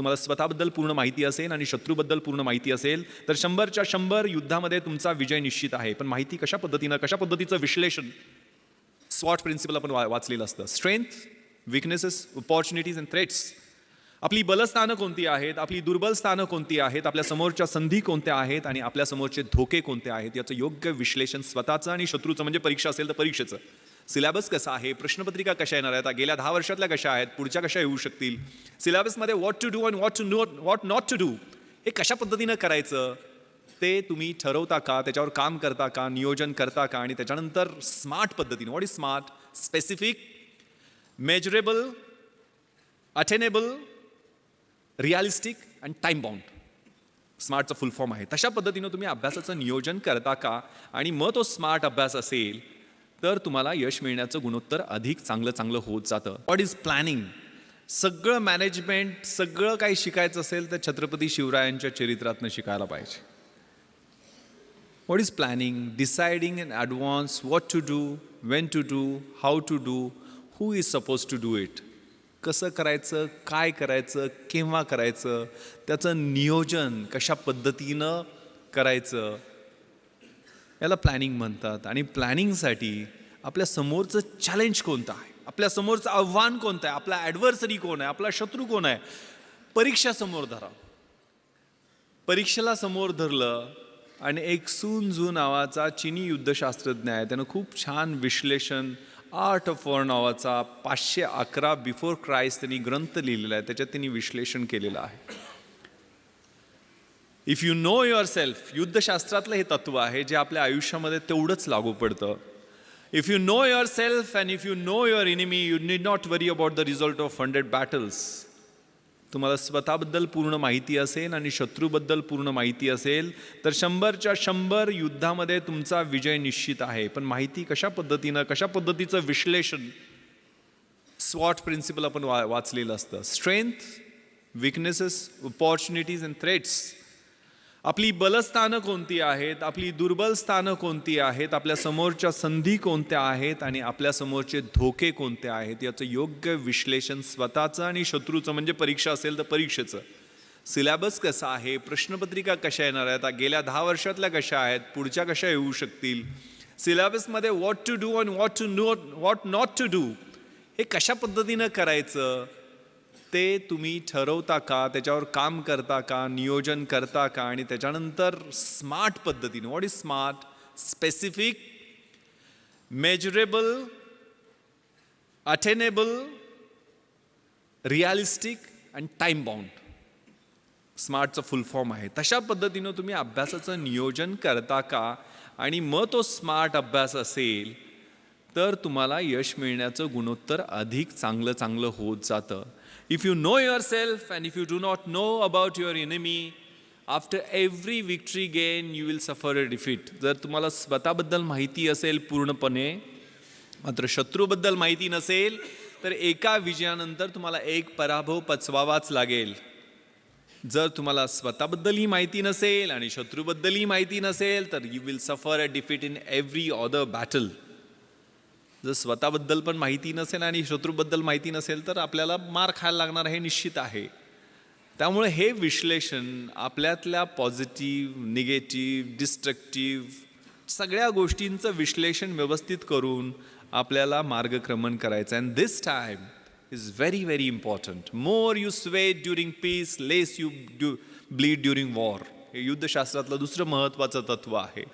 तुम्हाला स्वतःबद्दल पूर्ण माहिती असेल आणि शत्रूबद्दल पूर्ण माहिती असेल तर 100च्या 100 युद्धामध्ये तुमचा विजय निश्चित आहे. पण माहिती कशा पद्धतीचं विश्लेषण, स्वॉट प्रिन्सिपल आपण वाचलेलं असतं. Strength, weaknesses, opportunities and threats. आपली बलस्थानं कोणती आहेत, आपली दुर्बल स्थानं कोणती आहेत, आपल्या समोरच्या संधी कोणत्या आहेत आणि आपल्या समोरचे धोके कोणते आहेत याचं योग्य विश्लेषण स्वतःचं आणि शत्रूचं, म्हणजे परीक्षा असेल तर परीक्षेचं. सिलेबस कसा आहे, प्रश्नपत्रिका कशा येणार आहेत, गेल्या 10 वर्षातल्या कशा आहेत, पुढच्या कशा येऊ शकतील, सिलेबसमध्ये what to do and what not to do हे कशा पद्धतीनं करायचं ते तुम्ही ठरवता का, त्याच्यावर काम करता का, नियोजन करता का, आणि त्याच्यानंतर स्मार्ट पद्धतीने. What is smart? Specific, measurable, attainable, realistic and time bound. स्मार्टचा फुल फॉर्म आहे. तशा पद्धतीनं तुम्ही अभ्यासाचं नियोजन करता का, आणि मग तो स्मार्ट अभ्यास असेल तर तुम्हाला यश मिळण्याचं गुणोत्तर अधिक चांगलं होत जातं. What is planning? सगळं मॅनेजमेंट, सगळं काही शिकायचं असेल तर छत्रपती शिवरायांच्या चरित्रातनं शिकायला पाहिजे. What is planning? Deciding in advance what to do, when to do, how to do, who is suppose to do it. कसं करायचं, काय करायचं, केव्हा करायचं, त्याचं नियोजन कशा पद्धतीनं करायचं, याला प्लॅनिंग म्हणतात. आणि प्लॅनिंगसाठी आपल्या समोरचं चॅलेंज कोणतं आहे, आपल्या समोरचं आव्हान कोणतं आहे, आपला ॲडव्हर्सरी कोण आहे, आपला शत्रू कोण आहे, परीक्षा समोर धरा. परीक्षेला समोर धरलं आणि एक सून झू नावाचा चिनी युद्धशास्त्रज्ञ आहे, त्यानं खूप छान विश्लेषण, आर्ट ऑफ वॉर नावाचा 511 बिफोर क्राइस्ट त्यांनी ग्रंथ लिहिलेला आहे, त्याच्यात त्यांनी विश्लेषण केलेलं आहे. If you know yourself, युद्धशास्त्रातलं हे तत्व आहे जे आपल्या आयुष्यामध्ये तेवढंच लागू पडतं. If you know yourself and if you know your enemy, you need not worry about the result of 100 battles. तुम्हाला स्वतःबद्दल पूर्ण माहिती असेल आणि शत्रूबद्दल पूर्ण माहिती असेल तर 100च्या 100 युद्धामध्ये तुमचा विजय निश्चित आहे. पण माहिती कशा पद्धतीचं विश्लेषण, स्वॉट प्रिन्सिपल आपण वाचलेलं असतं. Strength, weaknesses, opportunities and threats. आपली बलस्थानं कोणती आहेत, आपली दुर्बल स्थानं कोणती आहेत, आपल्या समोरच्या संधी कोणत्या आहेत आणि आपल्या समोरचे धोके कोणते आहेत याचं योग्य विश्लेषण स्वतःचं आणि शत्रूचं, म्हणजे परीक्षा असेल तर परीक्षेचं. सिलेबस कसा आहे, प्रश्नपत्रिका कशा येणार आहेत, गेल्या 10 वर्षातल्या कशा आहेत, पुढच्या कशा येऊ शकतील, सिलेबसमध्ये what to do and what not to do हे कशा पद्धतीनं करायचं ते तुम्ही ठरवता का, त्याच्यावर काम करता का, नियोजन करता का, आणि त्याच्यानंतर स्मार्ट पद्धतीने. What is smart? Specific, measurable, attainable, realistic and time bound. स्मार्टचा फुल फॉर्म आहे. तशा पद्धतीनं तुम्ही अभ्यासाचं नियोजन करता का, आणि मग तो स्मार्ट अभ्यास असेल तर तुम्हाला यश मिळण्याचं गुणोत्तर अधिक चांगलं होत जातं. If you know yourself and if you do not know about your enemy, after every victory gain you will suffer a defeat. जर तुम्हाला स्वतःबद्दल माहिती असेल पूर्णपणे, मात्र शत्रूबद्दल माहिती नसेल तर एका विजयानंतर तुम्हाला एक पराभव पचवावाच लागेल. जर तुम्हाला स्वतःबद्दलही माहिती नसेल आणि शत्रूबद्दलही माहिती नसेल तर you will suffer a defeat in every other battle. जर स्वतःबद्दल पण माहिती नसेल आणि शत्रूबद्दल माहिती नसेल तर आपल्याला मार खायला लागणार हे निश्चित आहे. त्यामुळे हे विश्लेषण आपल्यातल्या पॉझिटिव्ह, निगेटिव्ह, डिस्ट्रक्टिव्ह सगळ्या गोष्टींचं विश्लेषण व्यवस्थित करून आपल्याला मार्गक्रमण करायचं आहे. And this time is very very important. More you sweat during peace, less you bleed during war. हे युद्धशास्त्रातलं दुसरं महत्त्वाचं तत्व आहे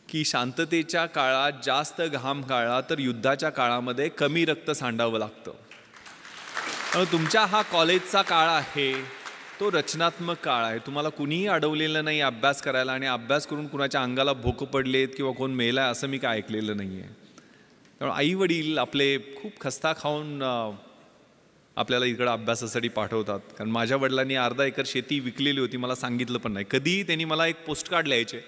की शांततेच्या काळात जास्त घाम गाळला तर युद्धाच्या काळामध्ये कमी रक्त सांडावं लागतं. तुमच्या हा कॉलेजचा काळ आहे, तो रचनात्मक काळ आहे. तुम्हाला कुणीही अडवलेलं नाही अभ्यास करायला, आणि अभ्यास करून कुणाच्या अंगाला भोकं पडलेत किंवा कोण मेलाय असं मी काय ऐकलेलं नाही आहे. त्यामुळे आई वडील आपले खूप खस्ता खाऊन आपल्याला इकडं अभ्यासासाठी पाठवतात. कारण माझ्या वडिलांनी अर्धा एकर शेती विकलेली होती, मला सांगितलं पण नाही. कधीही त्यांनी मला एक पोस्टकार्ड लिहायचे.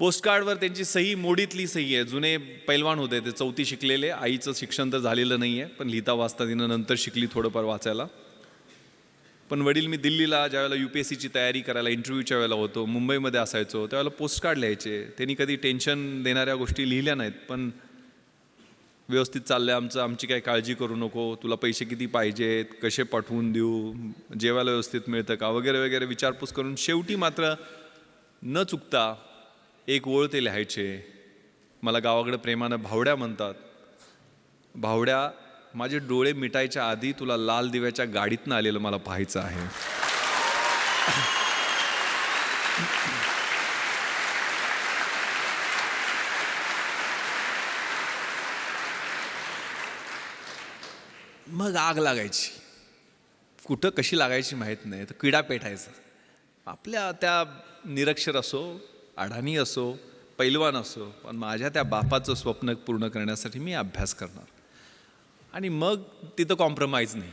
पोस्टकार्डवर त्यांची सही मोडीतली सही आहे. जुने पैलवान होते ते, 4थी शिकलेले. आईचं शिक्षण तर झालेलं नाही आहे, पण लिहिता वाचता तिनं नंतर शिकली थोडंफार वाचायला. पण वडील मी दिल्लीला ज्यावेळेला UPSCची तयारी करायला इंटरव्ह्यूच्या वेळेला होतो, मुंबईमध्ये असायचो, त्यावेळेला पोस्टकार्ड लिहायचे. त्यांनी कधी टेन्शन देणाऱ्या गोष्टी लिहिल्या नाहीत, पण व्यवस्थित चाललंय आमचं, आमची काही काळजी करू नको, तुला पैसे किती पाहिजेत, कसे पाठवून देऊ, जेवायला व्यवस्थित मिळतं का वगैरे वगैरे विचारपूस करून शेवटी मात्र न चुकता एक ओळ ते लिहायचे. मला गावाकडे प्रेमानं भावड्या म्हणतात. भावड्या, माझे डोळे मिटायच्या आधी तुला लाल दिव्याच्या गाडीतनं आलेलं मला पाहायचं आहे. मग आग लागायची. कुठं कशी लागायची माहीत नाही, तर किडा पेटायचा. आपल्या त्या निरक्षर असो, अडाणी असो, पैलवान असो, पण माझ्या त्या बापाचं स्वप्न पूर्ण करण्यासाठी मी अभ्यास करणार. आणि मग तिथं कॉम्प्रोमाइज नाही.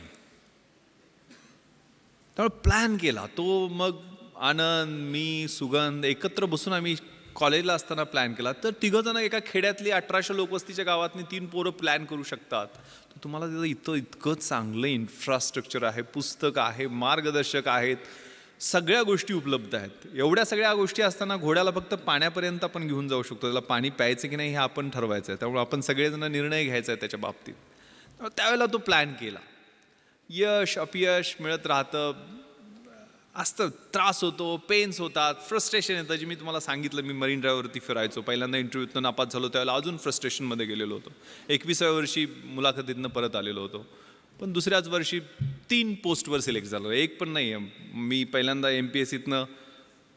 त्यामुळे प्लॅन केला तो. मग आनंद, मी, सुगंध एकत्र बसून आम्ही कॉलेजला असताना प्लॅन केला. तर तिघंजणं एका खेड्यातली 1800 लोकवस्तीच्या गावातनी 3 पोरं प्लॅन करू शकतात. तर तुम्हाला तिथं इतकं चांगलं इन्फ्रास्ट्रक्चर आहे, पुस्तक आहे, मार्गदर्शक आहेत, सगळ्या गोष्टी उपलब्ध आहेत. एवढ्या सगळ्या गोष्टी असताना घोड्याला फक्त पाण्यापर्यंत आपण घेऊन जाऊ शकतो. त्याला पाणी प्यायचं की नाही हे आपण ठरवायचं आहे. त्यामुळे आपण सगळेजण निर्णय घ्यायचा आहे त्याच्या बाबतीत. त्यावेळेला तो प्लॅन केला. यश अपयश मिळत राहतं, असतं, त्रास होतो, पेन्स होतात, फ्रस्ट्रेशन येतं. जे मी तुम्हाला सांगितलं, मी मरीन ड्राईव्हवरती फिरायचो, पहिल्यांदा इंटरव्ह्यूतनं नापास झालो त्यावेळेला अजून फ्रस्ट्रेशनमध्ये गेलेलो होतो. 21व्या वर्षी मुलाखतीतनं परत आलेलो होतो. पण दुसऱ्याच वर्षी 3 पोस्टवर सिलेक्ट झालो. एक पण नाही आहे. मी पहिल्यांदा MPSCतनं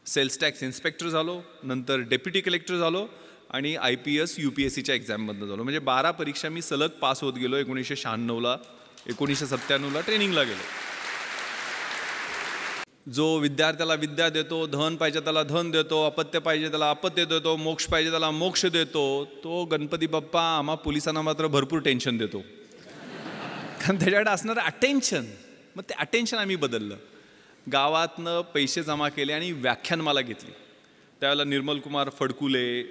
सेल्स टॅक्स इन्स्पेक्टर झालो, नंतर डेप्युटी कलेक्टर झालो आणि IPS UPSCच्या एक्झाममधनं झालो. म्हणजे 12 परीक्षा मी सलग पास होत गेलो. 1996ला 1997ला ट्रेनिंगला गेलो. जो विद्यार्थ्याला विद्या देतो, धन पाहिजे त्याला धन देतो, अपत्य पाहिजे त्याला अपत्य देतो, मोक्ष पाहिजे त्याला मोक्ष देतो, तो गणपती बाप्पा आम्हा पोलिसांना मात्र भरपूर टेन्शन देतो. कारण त्याच्याकडे असणारं अटेन्शन. मग ते अटेन्शन आम्ही बदललं. गावातनं पैसे जमा केले आणि व्याख्यानमाला घेतली. त्यावेळेला निर्मल कुमार फडकुले,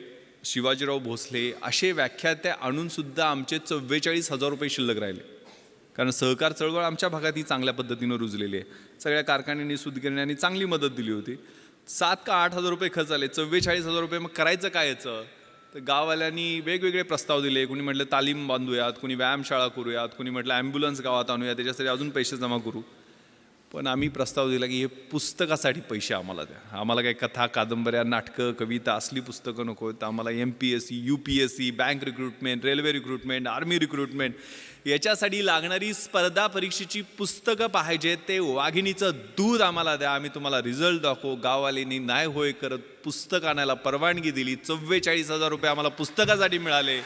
शिवाजीराव भोसले असे व्याख्याते आणूनसुद्धा आमचे 44,000 रुपये शिल्लक राहिले. कारण सहकार चळवळ आमच्या भागात ही चांगल्या पद्धतीनं रुजलेली आहे. सगळ्या कारखान्यांनी सूतगिरण्यांनी चांगली मदत दिली होती. 7 का 8,000 रुपये खर्च आले. 44,000 रुपये. मग करायचं काय याचं? तर गाववाल्यांनी वेगवेगळे प्रस्ताव दिले. कुणी म्हटलं तालीम बांधूयात, कुणी व्यायामशाळा करूयात, कुणी म्हटलं ॲम्ब्युलन्स गावात आणूया, त्याच्यासाठी अजून पैसे जमा करू. पण आम्ही प्रस्ताव दिला की हे पुस्तकासाठी पैसे आम्हाला द्या. आम्हाला काही कथा, कादंबऱ्या, नाटकं, कविता असली पुस्तकं नको. तर आम्हाला MPSC, UPSC, bank recruitment, railway recruitment, army recruitment याच्यासाठी लागणारी स्पर्धा परीक्षेची पुस्तकं पाहिजे. ते वाघिणीचं दूध आम्हाला द्या, आम्ही तुम्हाला रिझल्ट दाखवू. गाववाल्यांनी नाही होय करत पुस्तक आणायला परवानगी दिली. 44,000 रुपये आम्हाला पुस्तकासाठी मिळाले.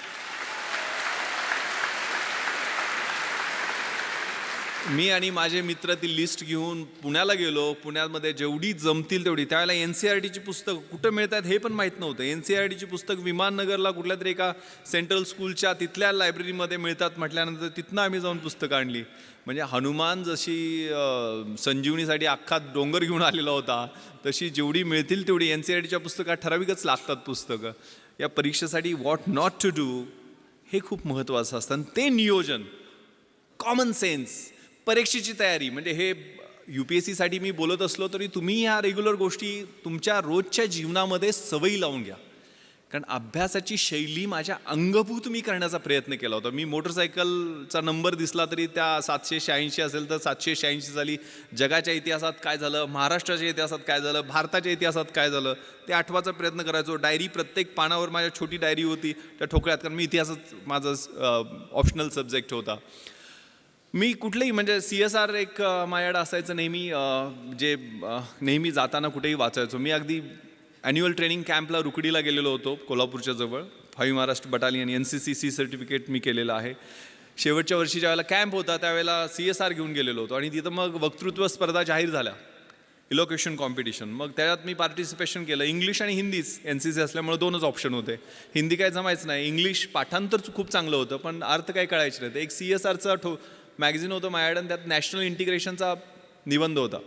मी आणि माझे मित्र ती लिस्ट घेऊन पुण्याला गेलो. पुण्यामध्ये जेवढी जमतील तेवढी. त्यावेळेला NCERTची पुस्तकं कुठं मिळतात हे पण माहीत नव्हतं. NCERTची पुस्तक विमाननगरला कुठल्या तरी एका सेंट्रल स्कूलच्या तिथल्या लायब्ररीमध्ये मिळतात म्हटल्यानंतर तिथनं आम्ही जाऊन पुस्तकं आणली. म्हणजे हनुमान जशी संजीवनीसाठी अख्खा डोंगर घेऊन आलेला होता, तशी जेवढी मिळतील तेवढी NCERTच्या पुस्तकात ठराविकच लागतात पुस्तकं. या परीक्षेसाठी व्हॉट नॉट टू डू हे खूप महत्त्वाचं असतं. आणि ते नियोजन, कॉमन सेन्स, परीक्षेची तयारी. म्हणजे हे UPSCसाठी मी बोलत असलो तरी तुम्ही ह्या रेग्युलर गोष्टी तुमच्या रोजच्या जीवनामध्ये सवयी लावून घ्या. कारण अभ्यासाची शैली माझ्या अंगभूत मी करण्याचा प्रयत्न केला होता. मी मोटरसायकलचा नंबर दिसला तरी त्या 786 असेल तर 786 झाली. जगाच्या इतिहासात काय झालं, महाराष्ट्राच्या इतिहासात काय झालं, भारताच्या इतिहासात काय झालं ते आठवायचा प्रयत्न करायचो. डायरी प्रत्येक पानावर माझ्या छोटी डायरी होती त्या ठोकळ्यात. कारण मी इतिहासच माझा ऑप्शनल सब्जेक्ट होता. मी कुठलेही म्हणजे CSR एक माझ्याकडे असायचं नेहमी, जे नेहमी जाताना कुठेही वाचायचो. मी अगदी ॲन्युअल ट्रेनिंग कॅम्पला रुकडीला गेलेलो होतो कोल्हापूरच्या जवळ. 5 महाराष्ट्र बटालियन NCC सर्टिफिकेट मी केलेलं आहे. शेवटच्या वर्षी ज्यावेळेला कॅम्प होता त्यावेळेला CSR घेऊन गेलेलो होतो. आणि तिथं मग वक्तृत्व स्पर्धा जाहीर झाल्या, इलोक्युशन कॉम्पिटिशन. मग त्याच्यात मी पार्टिसिपेशन केलं. इंग्लिश आणि हिंदीच. NCC असल्यामुळे 2च ऑप्शन होते. हिंदी काय जमायचं नाही. इंग्लिश पाठांतर खूप चांगलं होतं पण अर्थ काही कळायचे नाही. एक CSRचा मॅगझिन होतं माझ्याकडे, त्यात नॅशनल इंटिग्रेशनचा निबंध होता.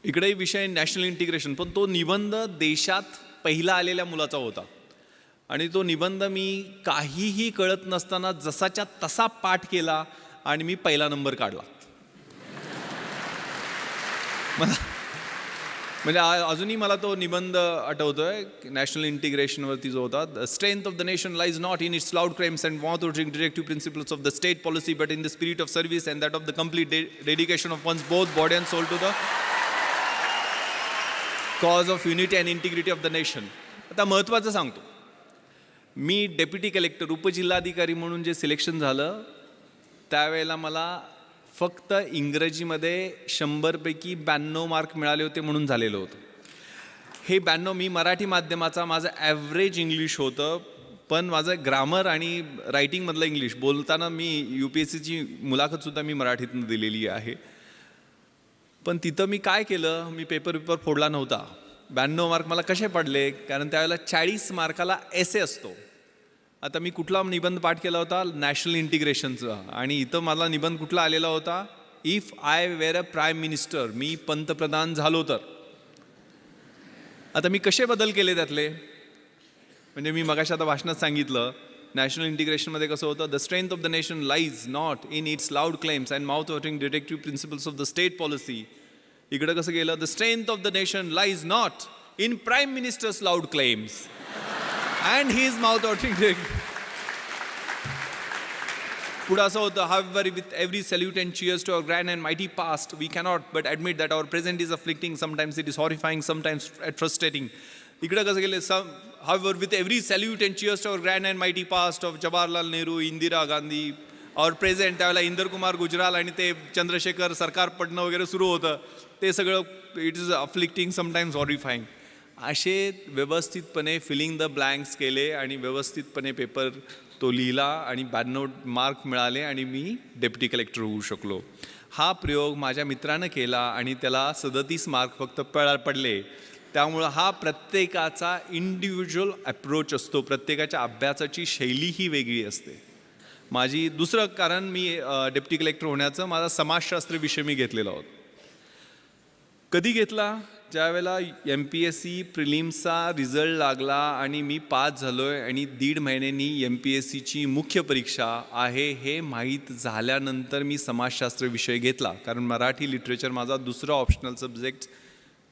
इकडेही विषय नॅशनल इंटिग्रेशन, पण तो निबंध देशात पहिला आलेल्या मुलाचा होता. आणि तो निबंध मी काहीही कळत नसताना जसाच्या तसा पाठ केला आणि मी पहिला नंबर काढला. म्हणजे अजूनही मला तो निबंध आठवतोय नॅशनल इंटिग्रेशनवरती जो होता. The strength of the nation lies not in its loud claims and mouth watering directive principles of the state policy but in the spirit of service and that of the complete dedication of one's both body and soul to the cause of unity and integrity of the nation. आता महत्त्वाचं सांगतो, मी deputy collector उपजिल्हाधिकारी म्हणून जे selection झालं त्यावेळेला मला फक्त इंग्रजीमध्ये 100पैकी 92 मार्क मिळाले होते म्हणून झालेलं होतं. हे 92 मी मराठी माध्यमाचा माझं ॲव्हरेज इंग्लिश होतं, पण माझं ग्रामर आणि रायटिंगमधलं इंग्लिश बोलताना मी UPSCची मुलाखतसुद्धा मी मराठीतून दिलेली आहे. पण तिथं मी काय केलं, मी पेपर फोडला नव्हता. 92 मार्क मला कसे पडले, कारण त्यावेळेला 40 मार्काला एसे असतो. आता मी कुठला निबंध पाठ केला होता, नॅशनल इंटिग्रेशनचा, आणि इथं मला निबंध कुठला आलेला होता, if I were a prime minister, मी पंतप्रधान झालो तर. आता मी कसे बदल केले त्यातले, म्हणजे मी मगाशी आता भाषणात सांगितलं नॅशनल इंटिग्रेशनमध्ये कसं होतं, the strength of the nation lies not in its loud claims and mouth watering directive principles of the state policy. इकडं कसं गेलं, the strength of the nation lies not in prime ministers loud claims and his mouth watering directive. पुढं असं होतं, however with every salute and cheers to our grand and mighty past we cannot but admit that our present is afflicting, sometimes it is horrifying, sometimes frustrating. इकडं कसं गेलं, however with every salute and cheers to our grand and mighty past of Jawaharlal Nehru, Indira Gandhi, our present, त्यावेळेला इंदर कुमार गुजराल आणि ते चंद्रशेखर सरकार पडणं वगैरे सुरू होतं, ते सगळं इट इज अफ्लिक्टिंग, समटाईम्स हॉरिफाईंग. असे व्यवस्थितपणे फिलिंग द ब्लँक्स केले आणि व्यवस्थितपणे पेपर तो लिहिला आणि 92 मार्क मिळाले आणि मी डेप्युटी कलेक्टर होऊ शकलो. हा प्रयोग माझ्या मित्रानं केला आणि त्याला 37 मार्क फक्त पडले. त्यामुळं हा प्रत्येकाचा इंडिव्हिज्युअल अप्रोच असतो, प्रत्येकाच्या अभ्यासाची शैली ही वेगळी असते. माझी दुसरं कारण, मी डेप्युटी कलेक्टर होण्याचं माझा समाजशास्त्र विषय मी घेतलेला होता. कधी घेतला, ज्यावेळेला MPSC प्रिलिम्सचा रिझल्ट लागला आणि मी पास झालो आहे आणि 1.5 महिन्यांनी MPSCची मुख्य परीक्षा आहे हे माहीत झाल्यानंतर मी समाजशास्त्र विषय घेतला. कारण मराठी लिटरेचर माझा दुसरा ऑप्शनल सब्जेक्ट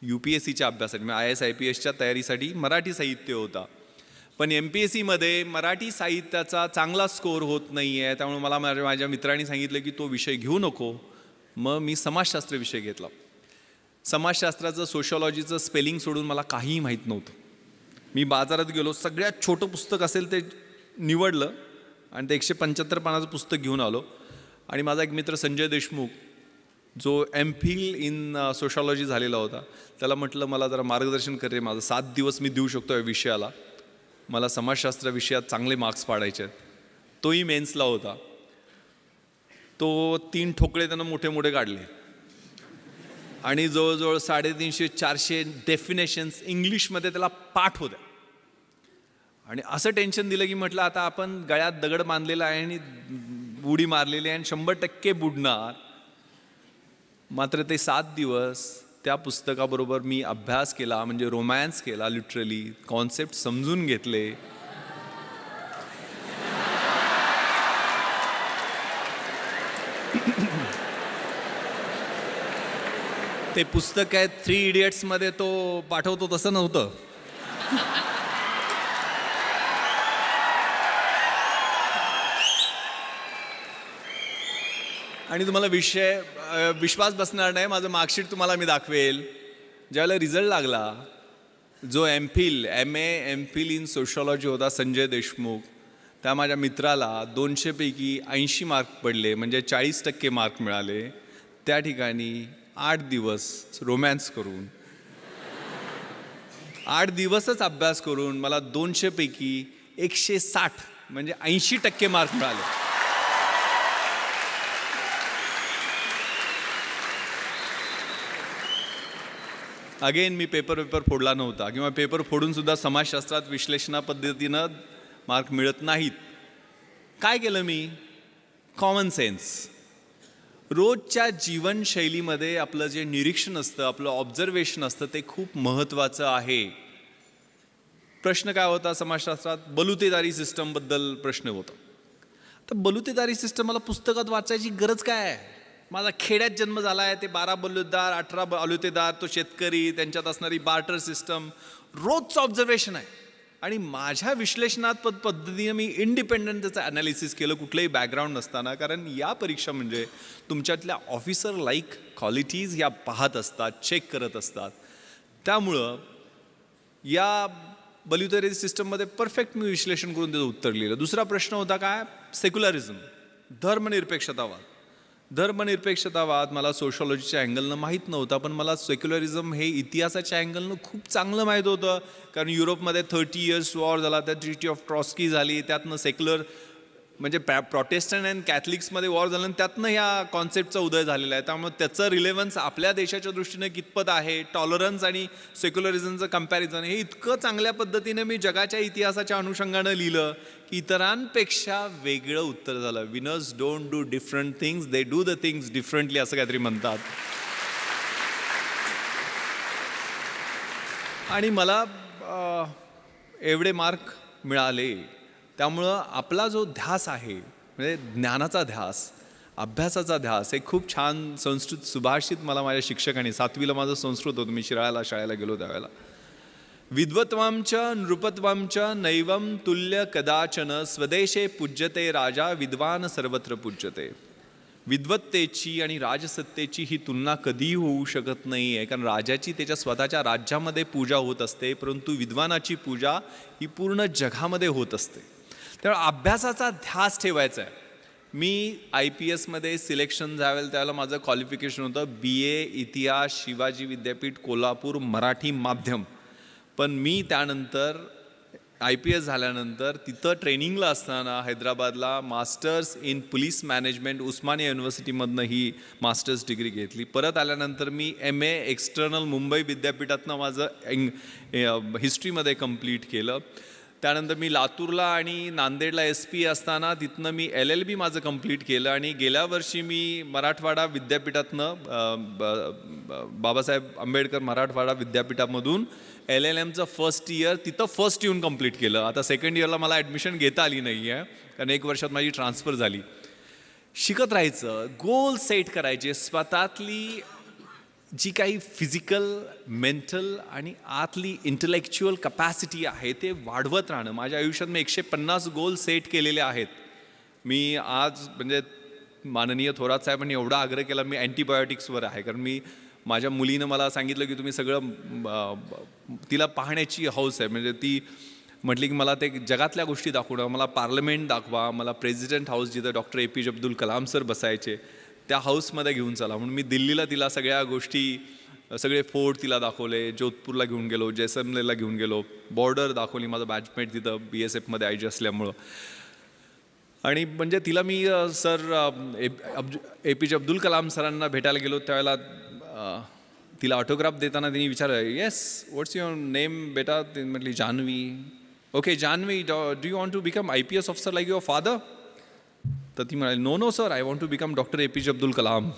UPSCच्या अभ्यासासाठी, IAS IPSच्या तयारीसाठी मराठी साहित्य होता. पण MPSCमध्ये मराठी साहित्याचा चांगला स्कोअर होत नाही आहे, त्यामुळे मला माझ्या मित्रांनी सांगितलं की तो विषय घेऊ नको. मग मी समाजशास्त्र विषय घेतला. समाजशास्त्राचं, सोशॉलॉजीचं स्पेलिंग सोडून मला काहीही माहीत नव्हतं. मी बाजारात गेलो, सगळ्यात छोटं पुस्तक असेल ते निवडलं आणि ते 175 पानाचं पुस्तक घेऊन आलो. आणि माझा एक मित्र संजय देशमुख, जो MPhil इन सोशॉलॉजी झालेला होता, त्याला म्हटलं मला जरा मार्गदर्शन कर रे, माझं 7 दिवस मी देऊ शकतो या विषयाला, मला समाजशास्त्र विषयात चांगले मार्क्स पाडायचे आहेत. तोही मेन्सला होता. तो 3 ठोकळे त्यानं मोठे मोठे काढले आणि जवळजवळ 350-400 डेफिनेशन्स इंग्लिशमध्ये त्याला पाठ होत्या. आणि असं टेन्शन दिलं की म्हटलं आता आपण गळ्यात दगड बांधलेला आहे आणि उडी मारलेली आहे आणि 100% बुडणार. मात्र ते 7 दिवस त्या पुस्तकाबरोबर मी अभ्यास केला, म्हणजे रोमॅन्स केला, लिटरली कॉन्सेप्ट समजून घेतले. ते पुस्तक आहे 3 इडियट्समध्ये तो पाठवतो तसं नव्हतं. आणि तुम्हाला विश्वास बसणार नाही, माझं मार्कशीट तुम्हाला मी दाखवेल. ज्यावेळेला रिझल्ट लागला, जो MPhil इन सोशॉलॉजी होता संजय देशमुख, त्या माझ्या मित्राला 200पैकी 80 मार्क पडले, म्हणजे 40% मार्क मिळाले. त्या ठिकाणी 8 दिवस रोमॅन्स करून, 8 दिवसच अभ्यास करून मला 200पैकी 160 म्हणजे 80% मार्क मिळाले. अगेन मी पेपर फोडला नव्हता, किंवा पेपर फोडून सुद्धा समाजशास्त्रात विश्लेषणा पद्धतीनं मार्क मिळत नाहीत. काय केलं मी, कॉमन सेन्स. रोजच्या जीवनशैलीमध्ये आपलं जे निरीक्षण असतं, आपलं ऑब्झर्वेशन असतं, ते खूप महत्त्वाचं आहे. प्रश्न काय होता समाजशास्त्रात, बलुतेदारी सिस्टमबद्दल प्रश्न होता. तर बलुतेदारी सिस्टम मला पुस्तकात वाचायची गरज काय आहे, माझा खेड्यात जन्म झाला आहे, ते 12 बलुतेदार 18 बलुतेदार, तो शेतकरी, त्यांच्यात असणारी बार्टर सिस्टम, रोजचं ऑब्झर्वेशन आहे. आणि माझ्या विश्लेषणात्मक पद्धतीने मी इंडिपेंडंट त्याचं ॲनालिसिस केलं, कुठलंही बॅकग्राऊंड नसताना. कारण या परीक्षा म्हणजे तुमच्यातल्या ऑफिसर लाईक क्वालिटीज या पाहत असतात, चेक करत असतात. त्यामुळं या बल्युटरी सिस्टममध्ये परफेक्ट मी विश्लेषण करून त्याचं उत्तर लिहिलं. दुसरा प्रश्न होता काय? सेक्युलरिझम, धर्मनिरपेक्षतावाद. धर्मनिरपेक्षतावाद मला सोशॉलॉजीच्या अँगलनं माहीत नव्हता, पण मला सेक्युलरिझम हे इतिहासाच्या अँगलनं खूप चांगलं माहीत होतं. कारण युरोपमध्ये 30 इयर्स वॉर झाला, त्या ट्रिटी ऑफ ट्रॉस्की झाली, त्यातनं सेक्युलर म्हणजे प्रोटेस्टंट अँड कॅथलिक्समध्ये वॉर झालं, आणि त्यातनं ह्या कॉन्सेप्टचा उदय झालेला आहे. त्यामुळे त्याचं रिलेव्हन्स आपल्या देशाच्या दृष्टीने कितपत आहे, टॉलरन्स आणि सेक्युलरिझमचं कम्पॅरिझन, हे इतकं चांगल्या पद्धतीने मी जगाच्या इतिहासाच्या अनुषंगानं लिहिलं की इतरांपेक्षा वेगळं उत्तर झालं. Winners don't do different things, they do the things differently, असं काहीतरी म्हणतात. आणि मला एवढे मार्क मिळाले. त्यामुळं आपला जो ध्यास आहे, म्हणजे ज्ञानाचा ध्यास, अभ्यासाचा ध्यास, हे खूप छान संस्कृत सुभाषित मला माझ्या शिक्षकांनी, 7वीला माझं संस्कृत होतं, मी शाळेला गेलो त्यावेळेला, विद्वत्वांच नृपत्वांच नैवम तुल्य कदाचन स्वदेशे पूज्यते राजा विद्वान सर्वत्र पूज्यते. विद्वत्तेची आणि राजसत्तेची ही तुलना कधीही होऊ शकत नाही आहे, कारण राजाची त्याच्या स्वतःच्या राज्यामध्ये पूजा होत असते, परंतु विद्वानाची पूजा ही पूर्ण जगामध्ये होत असते. त्यामुळे अभ्यासाचा ध्यास ठेवायचा आहे. मी IPSमध्ये सिलेक्शन झालं त्यावेळेला माझं क्वालिफिकेशन होतं BA इतिहास, शिवाजी विद्यापीठ कोल्हापूर, मराठी माध्यम. पण मी त्यानंतर IPS झाल्यानंतर तिथं ट्रेनिंगला असताना हैदराबादला masters in police management Osmania युनिव्हर्सिटीमधनं ही मास्टर्स डिग्री घेतली. परत आल्यानंतर मी MA एक्सटर्नल मुंबई विद्यापीठातनं माझं हिस्ट्रीमध्ये कंप्लीट केलं. त्यानंतर मी लातूरला आणि नांदेडला SP असताना तिथनं मी LLB माझं कंप्लीट केलं. आणि गेल्या वर्षी मी मराठवाडा विद्यापीठातनं बाबासाहेब आंबेडकर मराठवाडा विद्यापीठामधून LLMचं फर्स्ट इयर तिथं फर्स्ट येऊन कंप्लीट केलं. आता सेकंड इयरला मला ॲडमिशन घेता आली नाही आहे, कारण 1 वर्षात माझी ट्रान्सफर झाली. शिकत राहायचं, गोल सेट करायचे, स्वतःतली जी काही फिजिकल, मेंटल आणि आतली इंटलेक्च्युअल कपॅसिटी आहे ते वाढवत राहणं. माझ्या आयुष्यात मी 150 गोल सेट केलेले आहेत. मी आज म्हणजे माननीय थोरात साहेबांनी एवढा आग्रह केला, मी अँटीबायोटिक्सवर आहे, कारण मी माझ्या मुलीनं मला सांगितलं की तुम्ही सगळं, तिला पाहण्याची हौस आहे, म्हणजे ती म्हटली की मला ते जगातल्या गोष्टी दाखवणं, मला पार्लमेंट दाखवा, मला प्रेसिडेंट हाऊस जिथं doctor APJ Abdul Kalam sir बसायचे त्या हाऊसमध्ये घेऊन चला. म्हणून मी दिल्लीला तिला सगळ्या गोष्टी, सगळे फोर्ट तिला दाखवले, जोधपूरला घेऊन गेलो, जैसलमेरला घेऊन गेलो, बॉर्डर दाखवली, माझं बॅचमेट तिथं BSFमध्ये IG असल्यामुळं. आणि म्हणजे तिला मी सर APJ अब्दुल कलाम सरांना भेटायला गेलो त्यावेळेला तिला ऑटोग्राफ देताना तिने विचारलं, येस व्हॉट्स युअर नेम बेटा? ती म्हटली Janhavi. Okay Janhavi, do you want to become IPS officer like your father? तर ती म्हणाली, no no sir, I want to become doctor APJ Abdul Kalam.